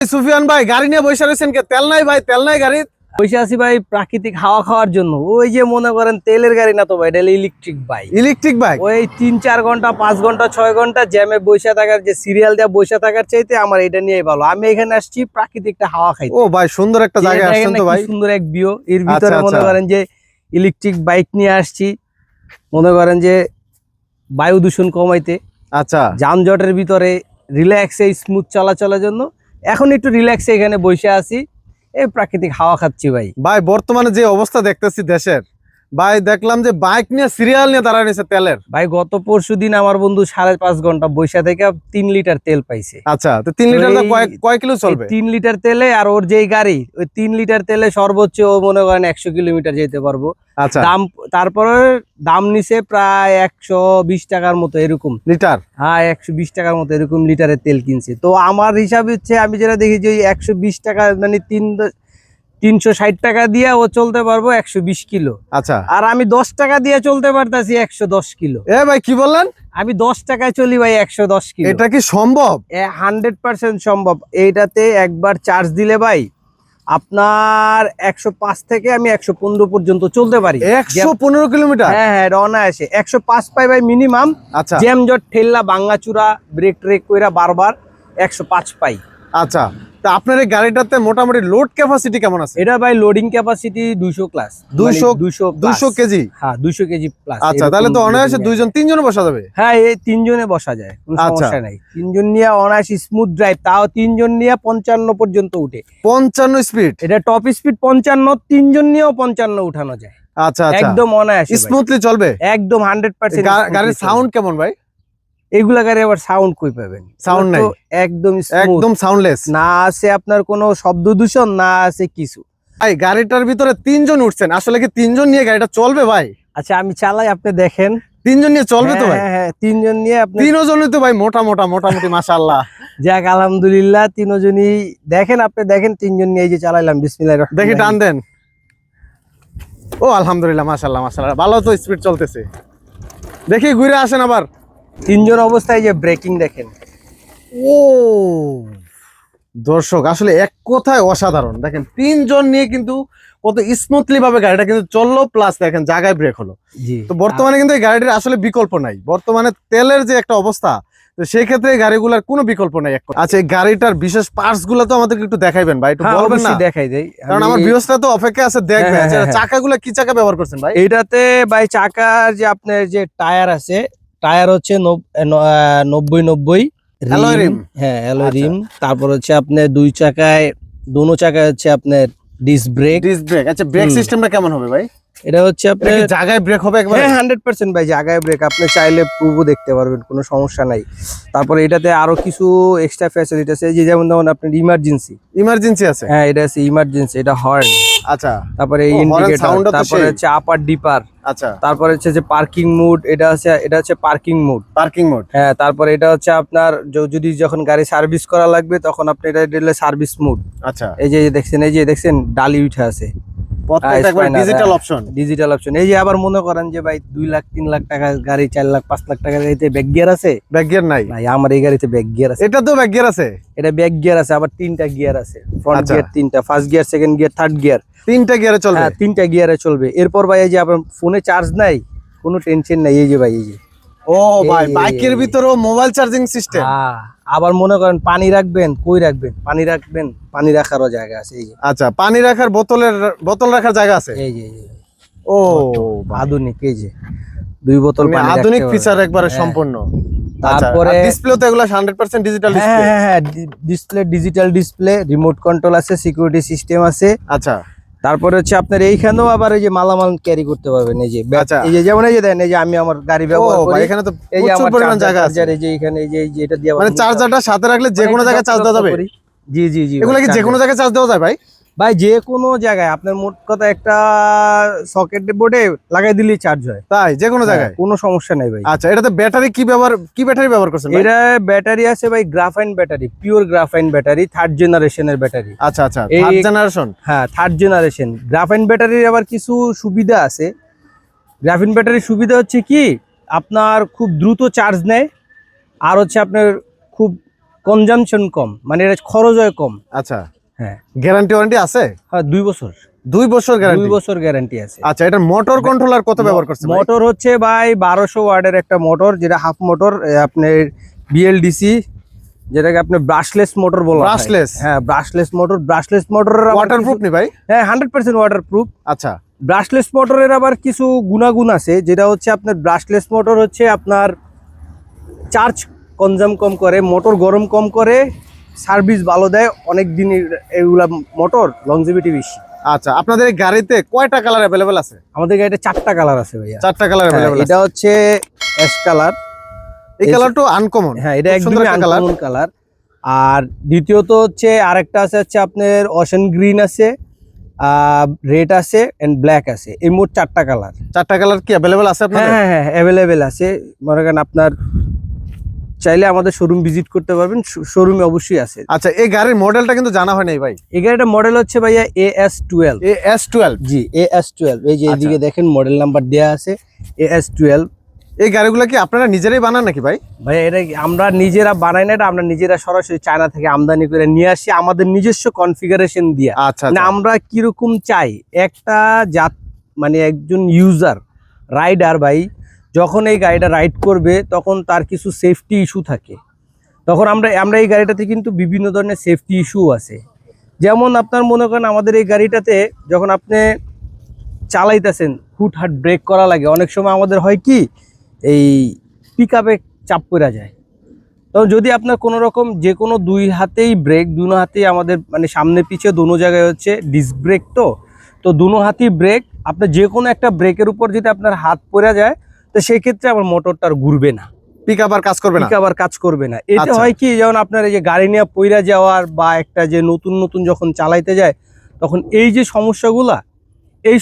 সুফিয়ান ভাই গাড়ি নিয়ে বসে রয়েছেন কে? তেল নাই ভাই, তেল নাই গাড়ি। বসে আছি ভাই প্রাকৃতিক হাওয়া খাওয়ার জন্য। ওই যে মনে করেন তেলের গাড়ি না তো ভাই, এটা ইলেকট্রিক বাইক। ইলেকট্রিক বাইক ওই 3-4 ঘন্টা 5 ঘন্টা 6 ঘন্টা জ্যামে বসে থাকার, যে সিরিয়াল দিয়ে বসে থাকার চাইতে আমার এটা নিয়েই ভালো। আমি এখানে আসছি প্রাকৃতিকটা হাওয়া খাইতে। ও ভাই সুন্দর একটা জায়গায় আসছেন তো ভাই। সুন্দর এক ভিউ, এর ভিতরে আচ্ছা, মনে করেন যে ইলেকট্রিক বাইক নিয়ে আসছি, মনে করেন যে বায়ু দূষণ কমাইতে, আচ্ছা যানজটের ভিতরে রিল্যাক্সে স্মুথ চলাচলের জন্য এখন একটু রিল্যাক্সে এখানে বসে আছি, এই প্রাকৃতিক হাওয়া খাচ্ছি ভাই। ভাই বর্তমানে যে অবস্থা দেখতেছি দেশের, ভাই দেখলাম যে বাইক নিয়ে সিরিয়াল নিয়ে দাঁড়ায় নিছে তেলের। ভাই গত পরশুদিন আমার বন্ধু 5.5 ঘন্টা বৈশা থেকে 3 লিটার তেল পাইছে। আচ্ছা, তো 3 লিটার তো কয় কিলো চলবে? 3 লিটার তেলে আর ওর যেই গাড়ি, ওই 3 লিটার তেলে সর্বোচ্চ ও মনে করেন 100 কিলোমিটার যেতে পারবো। আচ্ছা, দাম তারপরে দাম নিছে প্রায় 120 টাকার মতো এরকম লিটার। হ্যাঁ, 120 টাকার মতো এরকম লিটারের তেল কিনছে। তো আমার হিসাব হচ্ছে, আমি যেটা দেখি যে 120 টাকা মানে 360 টাকা দিয়ে ও চলতে পারবো 120 কিলো। আচ্ছা, আর আমি 10 টাকা দিয়ে চলতে পারতাছি 110 কিলো। এ ভাই কি বললেন? আমি 10 টাকায় চলি ভাই 110 কিলো। এটা কি সম্ভব? 100% সম্ভব। এইটাতে একবার চার্জ দিলে ভাই আপনার 105 থেকে আমি 115 পর্যন্ত চলতে পারি। 115 কিলোমিটার? হ্যাঁ হ্যাঁ, অনায়াসে 105 পাই ভাই মিনিমাম। আচ্ছা, জ্যাম জট ঠেললা ভাঙ্গাচুরা ব্রেক ট্রেক কইরা বারবার 105 পাই। আচ্ছা, তা আপনার এই গাড়িটাতে মোটামুটি লোড ক্যাপাসিটি কেমন আছে? এটা ভাই লোডিং ক্যাপাসিটি 200 প্লাস। 200 কেজি? হ্যাঁ, 200 কেজি প্লাস। আচ্ছা, তাহলে তো অনায়াসে 2-3 জন বসা যাবে। হ্যাঁ, এই 3 জনে বসা যায়, কোনো আচ্ছা। সমস্যা নাই। 3 জন নিয়ে অনায়াসে স্মুথ ড্রাইভ, তাও 3 জন নিয়ে 55 পর্যন্ত উঠে। 55 স্পিড? এটা টপ স্পিড 55, 3 জন নিয়েও 55 উঠানো যায়। আচ্ছা আচ্ছা, একদম অনায়াসে স্মুথলি চলবে একদম 100%। গাড়ির সাউন্ড কেমন ভাই? এইগুলা গাড়ি আবার সাউন্ড কই পাবেন? সাউন্ড নাই, একদম একদম সাউন্ডলেস। না আছে আপনার কোনো শব্দ দূষণ, না আছে কিছু। ভাই গাড়িটার ভিতরে 3 জন উঠছেন, আসলে কি 3 জন নিয়ে গাড়িটা চলবে ভাই? আচ্ছা আমি চালাই, আপনি দেখেন। 3 জন নিয়ে চলবে তো ভাই? হ্যাঁ হ্যাঁ, 3 জন নিয়ে আপনি। 3 জনই তো ভাই মোটামুটি মাশাআল্লাহ। যাক আলহামদুলিল্লাহ, 3 জনই দেখেন, আপনি দেখেন 3 জন নিয়ে এই যে চালাইলাম। বিসমিল্লাহির রহমানির দেখি রহিম। টান দেন। ও আলহামদুলিল্লাহ, মাশাআল্লাহ মাশাআল্লাহ, ভালো তো স্পিড চলতেছে। দেখি ঘুরে আসেন আবার। 3 জন অবস্থায় যে ব্রেকিং দেখেন। ও দর্শক, আসলে এক কথায় অসাধারণ। দেখেন 3 জন নিয়ে কিন্তু কত স্মুথলি ভাবে গাড়িটা কিন্তু চললো, প্লাস দেখেন জায়গায় ব্রেক হলো। জি, তো বর্তমানে কিন্তু এই গাড়িটির আসলে বিকল্প নাই। বর্তমানে তেলের যে একটা অবস্থা, তো সেই ক্ষেত্রে এই গাড়িগুলোর কোনো বিকল্প নাই। আচ্ছা, এই গাড়িটার বিশেষ পার্টস গুলো তো আমাদেরকে একটু দেখাইবেন ভাই, একটু বলবেন না? দেখাই দেই, কারণ আমার ভিউয়ার্সরা তো অপেক্ষা আছে দেখবে। চাকাগুলো কি চাকা ব্যবহার করছেন ভাই? এইটাতে ভাই চাকার যে আপনার যে টায়ার আছে, টায়ার হচ্ছে 90-90 অ্যালয় রিম। হ্যাঁ, অ্যালয় আচ্ছা। রিম। তারপর হচ্ছে আপনার দুই চাকায়, দোনো চাকায় হচ্ছে আপনার ডিস্ক ব্রেক। Disc brake. আচ্ছা, ব্রেক সিস্টেমটা কেমন হবে ভাই? এটা হচ্ছে এটা আপনার কি জায়গায় ব্রেক হবে একবারে? হ্যাঁ 100% ভাই জায়গায় ব্রেক। আপনি চাইলে পূর্ব দেখতে পারবেন, কোনো সমস্যা নাই। তারপরে এটাতে আরো কিছু এক্সট্রা ফ্যাসিলিটি আছে, যে যেমন আপনার ইমার্জেন্সি আছে? হ্যাঁ, এটা আছে ইমার্জেন্সি, এটা হর্ন। আচ্ছা, তারপরে horn ইন্ডিকেটর, sound টা তো তারপরে সেই। হচ্ছে আপার ডিপার, আচ্ছা, তারপরে হচ্ছে যে পার্কিং মোড, এটা হচ্ছে পার্কিং মোড। Parking mode. হ্যাঁ, তারপরে এটা হচ্ছে আপনার যদি যখন গাড়ি সার্ভিস করা লাগবে তখন আপনি এটা দিলে সার্ভিস মোড। আচ্ছা, এই যে দেখছেন ডালি উঠে আছে, প্রত্যেকটা একবার ডিজিটাল অপশন। Digital option. এই যে আবার মনে করেন যে ভাই 2 লাখ 3 লাখ টাকা গাড়ি, 4 লাখ 5 লাখ টাকা গাড়িতে ব্যাক গিয়ার আছে? ব্যাক গিয়ার নাই ভাই আমার এই গাড়িতে ব্যাক গিয়ার আছে। এটা তো ব্যাক গিয়ার আছে? এটা ব্যাক গিয়ার আছে, আবার 3টা গিয়ার আছে। ফ্রন্ট আচ্ছা। গিয়ার 3টা, first gear, second gear, third gear. 3টা গিয়ারে চলবে? হ্যাঁ, 3টা গিয়ারে চলবে। এরপর ভাই এই যে আপনার ফোনে চার্জ নাই, কোনো টেনশন নাই। এই যে ভাই, এই যে ও ভাই, বাইকের ভিতরেও মোবাইল চার্জিং সিস্টেম? হ্যাঁ, আবার মনে করেন পানি রাখবেন, কই রাখবেন? পানি রাখারও জায়গা আছে। এই যে আচ্ছা, পানি রাখার বোতল রাখার জায়গা আছে? এই যে ও আধুনিক, এই যে 2 বোতল পানি, আধুনিক ফিচার একবারে সম্পূর্ণ। তারপরে ডিসপ্লে তো এগুলা 100% ডিজিটাল ডিসপ্লে? হ্যাঁ, display digital display, remote control আছে, সিকিউরিটি সিস্টেম আছে। আচ্ছা, তারপরে হচ্ছে আপনার এইখানেও আবার এই যে মালামাল ক্যারি করতে পারবেন। এই যে আচ্ছা। এই যে যেমন এই যে দেন, এই যে আমি আমার গাড়ি ব্যবহার ও করি, ভাই, এখানে তো এই যে প্রচুর আমার পরিমাণ জায়গা আছে। চার্জার, এই যে এখানে, এই যে এটা দিয়ে মানে চার্জারটা সাথে রাখলে যে কোনো জায়গায় চার্জ দেওয়া যাবে? জি জি জি। এগুলা কি যে কোনো জায়গায় চার্জ দেওয়া যায় ভাই? ভাই যে কোনো জায়গায় আপনার মোট কথা একটা সকেট বোর্ডে লাগাই দিলেই চার্জ হয়। তাই যে কোনো জায়গায়? কোনো সমস্যা নাই ভাই। আচ্ছা, এটাতে ব্যাটারি কি ব্যাটারি ব্যবহার করছেন ভাই? এটা ব্যাটারি আছে ভাই graphene battery, pure graphene battery, 3rd জেনারেশনের ব্যাটারি। আচ্ছা আচ্ছা, 3rd জেনারেশন? হ্যাঁ, 3rd জেনারেশন। গ্রাফাইন ব্যাটারির আবার কিছু সুবিধা আছে। গ্রাফাইন ব্যাটারির সুবিধা হচ্ছে কি, আপনার খুব দ্রুত চার্জ নেয়, আর হচ্ছে আপনার খুব কনজামশন কম, মানে এটা খরচ হয় কম। আচ্ছা, হ্যাঁ গ্যারান্টি ওয়ারেন্টি আছে? হ্যাঁ 2 বছর, 2 বছর 2 গ্যারান্টি। বছর গ্যারান্টি আছে। আচ্ছা, এটা মোটর কন্ট্রোলার কত ব্যবহার করছে ভাই? মোটর হচ্ছে ভাই 1200 ওয়াটের একটা মোটর, যেটা হাফ মোটর, আপনার বিএলডিসি, যেটাকে আপনি ব্রাশলেস মোটর বলা হয়। ব্রাশলেস? হ্যাঁ ব্রাশলেস মোটর। ব্রাশলেস মোটরের ওয়াটারপ্রুফ নি ভাই? হ্যাঁ 100% ওয়াটারপ্রুফ। আচ্ছা, ব্রাশলেস মোটরের আবার কিছু গুণাগুণ আছে, যেটা হচ্ছে আপনার ব্রাশলেস মোটর হচ্ছে আপনার চার্জ কনজাম কম করে, মোটর গরম কম করে, সার্ভিস ভালো দেয় অনেক দিন, এগুলা মোটর লংজিভিটি বেশি। আচ্ছা, আপনাদের এই গাড়িতে কয়টা কালার অ্যাভেলেবেল আছে? আমাদের গাড়িতে 4টা কালার আছে ভাইয়া। 4টা কালার হ্যাঁ, অ্যাভেলেবেল এটা হচ্ছে অ্যাশ কালার। এই কালারটা আনকমন। হ্যাঁ এটা একদমই আনকমন কালার। আর দ্বিতীয়ত হচ্ছে আরেকটা আছে হচ্ছে আপনার ওশেন গ্রিন আছে, রেড আছে এন্ড ব্ল্যাক আছে। এই মোট 4টা কালার। 4টা কালার কি অ্যাভেলেবেল আছে আপনাদের? হ্যাঁ হ্যাঁ অ্যাভেলেবেল আছে। মনে করেন আপনার চাইলে আমাদের শোরুম ভিজিট করতে পারবেন, শোরুমে অবশ্যই আছে। আচ্ছা, এই গাড়ির মডেলটা কিন্তু জানা হয় নাই ভাই। এই গাড়িটার মডেল হচ্ছে ভাইয়া AS12। AS12? জি AS12, এই যে এদিকে দেখেন মডেল নাম্বার দেয়া আছে AS12। এই গাড়িগুলো কি আপনারা নিজেরাই বানান নাকি ভাই? ভাই এটা আমরা নিজেরা বানাই না, এটা আমরা নিজেরা সরাসরি চায়না থেকে আমদানি করে নিয়ে আসি আমাদের নিজস্ব কনফিগারেশন দিয়ে। আচ্ছা, মানে আমরা কিরকম চাই একটা জাত, মানে একজন ইউজার রাইডার ভাই যখন এই গাড়িটা রাইড করবে তখন তার কিছু সেফটি ইস্যু থাকে। তখন আমরা এই গাড়িটাতে কিন্তু বিভিন্ন ধরনের সেফটি ইস্যু আছে। যেমন আপনার মনে করেন আমাদের এই গাড়িটাতে যখন আপনি চালাইতেছেন হুটহাট ব্রেক করা লাগে, অনেক সময় আমাদের হয় কি এই পিক আপে চাপ পড়া যায়। তো যদি আপনার কোনো রকম যে কোনো 2 হাতেই ব্রেক, 2 হাতেই আমাদের মানে সামনে পিছে দোনো জায়গায় হচ্ছে ডিস্ক ব্রেক, তো 2 হাতেই ব্রেক, আপনার যে কোনো একটা ব্রেকের উপর যদি আপনার হাত পড়ে যায় তো সেই ক্ষেত্রে আমার মোটরটা আর ঘুরবে না, পিকআপ আর কাজ করবে না। পিকআপ আর কাজ করবে না। এতে আচ্ছা। হয় কি, যেমন আপনার এই যে গাড়ি নিয়ে পইরা যাওয়ার বা একটা যে নতুন নতুন যখন চালাইতে যায় তখন এই যে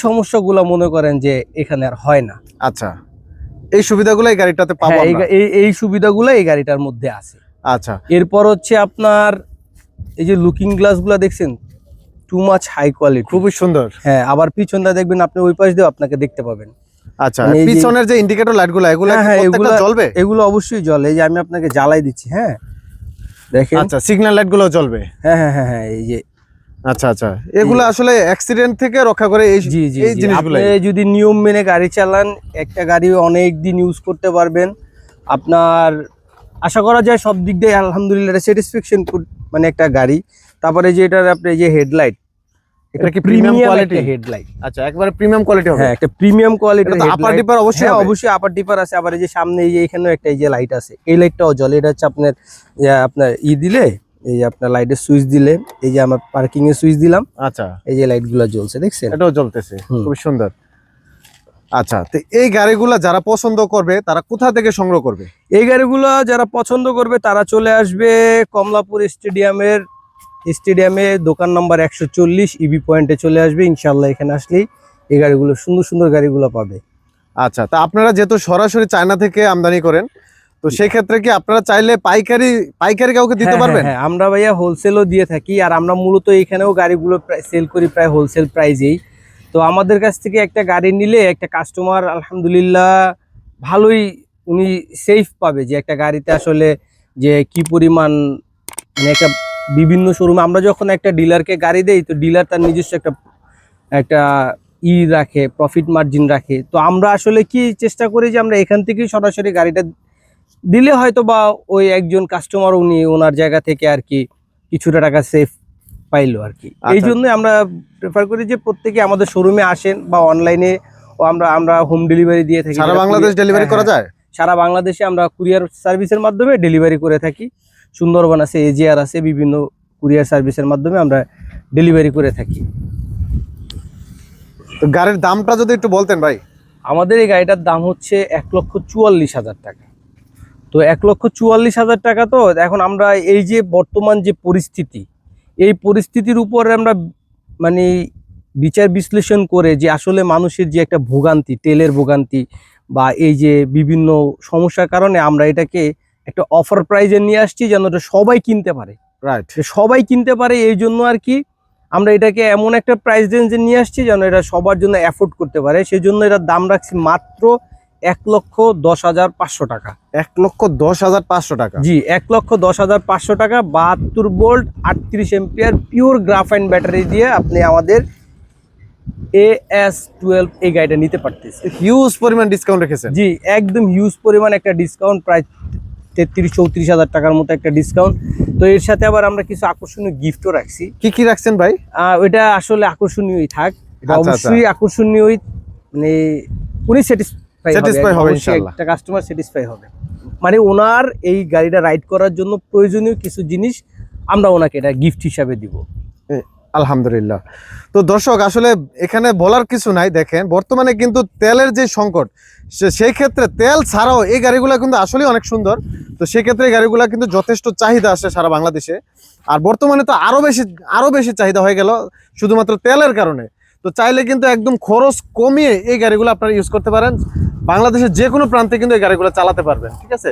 সমস্যাগুলা মনে করেন যে এখানে আর হয় না। আচ্ছা, এই সুবিধাগুলো এই গাড়িটাতে পাবো হ্যাঁ, আমরা। এই সুবিধাগুলো এই গাড়িটার মধ্যে আছে। আচ্ছা, এরপর হচ্ছে আপনার এই যে লুকিং গ্লাসগুলো দেখছেন, টু মাচ হাই কোয়ালিটি, খুবই সুন্দর। হ্যাঁ আবার পিছনটা দেখবেন আপনি ওই পাশ দিয়ে আপনাকে দেখতে পাবেন। আচ্ছা, মানে এই যে- পিছনের যে ইন্ডিকেটর লাইটগুলো এগুলো হ্যাঁ, কি প্রত্যেকটা জ্বলবে? এগুলো অবশ্যই জ্বলে। এই যে আমি আপনাকে জ্বালাই দিচ্ছি, হ্যাঁ দেখেন। আচ্ছা, সিগন্যাল লাইটগুলো জ্বলবে। হ্যাঁ হ্যাঁ হ্যাঁ হ্যাঁ এই যে আচ্ছা আচ্ছা, এগুলো আসলে অ্যাক্সিডেন্ট থেকে রক্ষা করে এই জি জি এই জি, জিনিসগুলো। আপনি যদি নিয়ম মেনে গাড়ি চালান একটা গাড়ি অনেক দিন ইউজ করতে পারবেন। আপনার আশা করা যায় সব দিক দিয়ে আলহামদুলিল্লাহ স্যাটিসফ্যাকশন মানে একটা গাড়ি। তারপরে যে এটার আপনি যে হেডলাইট, এটা কি প্রিমিয়াম কোয়ালিটি? হেডলাইট, আচ্ছা, একবারে প্রিমিয়াম কোয়ালিটি হবে। হ্যাঁ একটা প্রিমিয়াম কোয়ালিটির এটা তো আপার ডিপার অবশ্যই হ্যাঁ হবে। অবশ্যই আপার ডিপার আছে। আবার এই যে সামনে এই যে এখানেও একটা এই যে লাইট আছে, এই লাইটটাও জ্বলে। এটা হচ্ছে আপনার আপনার দিলে, এই যে আপনার লাইটের সুইচ দিলে, এই যে আমার পার্কিং এর সুইচ দিলাম, আচ্ছা, এই যে লাইটগুলো জ্বলছে দেখছেন, এটাও জ্বলতেছে, হুম। খুব সুন্দর। আচ্ছা, তো এই গাড়িগুলো যারা পছন্দ করবে তারা কোথা থেকে সংগ্রহ করবে? এই গাড়িগুলো যারা পছন্দ করবে তারা চলে আসবে কমলাপুর স্টেডিয়ামে দোকান নম্বর 140 ইবি পয়েন্টে চলে আসবে ইনশাল্লাহ। এখানে আসলেই এই গাড়িগুলো সুন্দর সুন্দর গাড়িগুলো পাবে। আচ্ছা, তা আপনারা যেহেতু সরাসরি চায়না থেকে আমদানি করেন, তো সেই ক্ষেত্রে কি আপনারা চাইলে পাইকারি কাউকে দিতে হ্যাঁ, পারবেন? হ্যাঁ, আমরা ভাইয়া হোলসেলও দিয়ে থাকি। আর আমরা মূলত এখানেও গাড়িগুলো সেল করি প্রায় হোলসেল প্রাইজেই। তো আমাদের কাছ থেকে একটা গাড়ি নিলে একটা কাস্টমার আলহামদুলিল্লাহ ভালোই উনি সেফ পাবে, যে একটা গাড়িতে আসলে যে কি পরিমাণ মানে একটা বিভিন্ন শোরুমে আমরা যখন একটা ডিলারকে গাড়ি দেই তো ডিলার তার নিজস্ব একটা রাখে, প্রফিট মার্জিন রাখে। তো আমরা আসলে কি চেষ্টা করি যে আমরা এখান থেকেই সরাসরি গাড়িটা দিলে হয়তো বা ওই একজন কাস্টমার উনি ওনার জায়গা থেকে আর কি কিছুটা টাকা সেফ পাইলো আর কি। এই জন্য আমরা প্রেফার করি যে প্রত্যেকে আমাদের শোরুমে আসেন বা অনলাইনে আমরা হোম ডেলিভারি দিয়ে থাকি। সারা বাংলাদেশ ডেলিভারি করা যায়? সারা বাংলাদেশে আমরা কুরিয়ার সার্ভিসের মাধ্যমে ডেলিভারি করে থাকি। সুন্দরবন আছে, এজিআর আছে, বিভিন্ন কুরিয়ার সার্ভিসের মাধ্যমে আমরা ডেলিভারি করে থাকি। তো গাড়ির দামটা যদি একটু বলতেন ভাই। আমাদের এই গাড়িটার দাম হচ্ছে 1,44,000 টাকা। তো 1,44,000 টাকা। তো এখন আমরা এই যে বর্তমান যে পরিস্থিতি, এই পরিস্থিতির উপরে আমরা মানে বিচার বিশ্লেষণ করে যে আসলে মানুষের যে একটা ভোগান্তি, তেলের ভোগান্তি বা এই যে বিভিন্ন সমস্যার কারণে আমরা এটাকে একটা অফার প্রাইজে নিয়ে আসছি যেন এটা সবাই কিনতে পারে। রাইট, সবাই কিনতে পারে এই জন্য আর কি আমরা এটাকে এমন একটা প্রাইস রেঞ্জে নিয়ে আসছি যেন এটা সবার জন্য অ্যাফোর্ড করতে পারে। সেই জন্য এটার দাম রাখছি মাত্র 1,10,500 টাকা। 1,10,500 টাকা। জি, 1,10,500 টাকা। 72 volt 38 ampere pure graphene battery দিয়ে আপনি আমাদের AS12 এই গাড়িটা নিতে পারতেছেন। হিউজ পরিমাণ ডিসকাউন্ট রেখেছেন। জি, একদম হিউজ পরিমাণ একটা ডিসকাউন্ট, প্রায় 33-34 হাজার টাকার মতো একটা ডিসকাউন্ট। তো এর সাথে আবার আমরা কিছু আকর্ষণীয় গিফটও রাখছি। কি কি রাখছেন ভাই? ওইটা আসলে আকর্ষণীয়ই থাক, এটা আচ্ছা, অবশ্যই আকর্ষণীয়ই, মানে উনি Satisfy হবে ইনশাআল্লাহ। একটা কাস্টমার স্যাটিসফাই হবে, মানে ওনার এই গাড়িটা রাইড করার জন্য প্রয়োজনীয় কিছু জিনিস আমরা ওনাকে এটা গিফট হিসাবে দিব। আলহামদুলিল্লাহ। তো দর্শক আসলে এখানে বলার কিছু নাই, দেখেন বর্তমানে কিন্তু তেলের যে সংকট, সেই ক্ষেত্রে তেল ছাড়াও এই গাড়িগুলো কিন্তু আসলে অনেক সুন্দর। তো সেক্ষেত্রে এই গাড়িগুলো কিন্তু যথেষ্ট চাহিদা আসে সারা বাংলাদেশে। আর বর্তমানে তো আরো বেশি চাহিদা হয়ে গেল শুধুমাত্র তেলের কারণে। তো চাইলে কিন্তু একদম খরচ কমিয়ে এই গাড়িগুলো আপনারা ইউজ করতে পারেন। বাংলাদেশের যে কোনো প্রান্তে কিন্তু এই গাড়িগুলো চালাতে পারবেন, ঠিক আছে।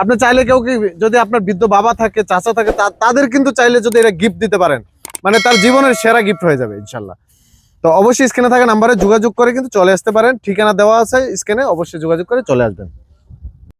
আপনি চাইলে কেউ কি, যদি আপনার বৃদ্ধ বাবা থাকে, চাচা থাকে, তাদের কিন্তু চাইলে যদি এটা গিফট দিতে পারেন, মানে তার জীবনের সেরা গিফট হয়ে যাবে ইনশাল্লাহ। তো অবশ্যই স্ক্রিনে থাকা নাম্বারে যোগাযোগ করে কিন্তু চলে আসতে পারেন, ঠিকানা দেওয়া আছে স্ক্রিনে, অবশ্যই যোগাযোগ করে চলে আসবেন।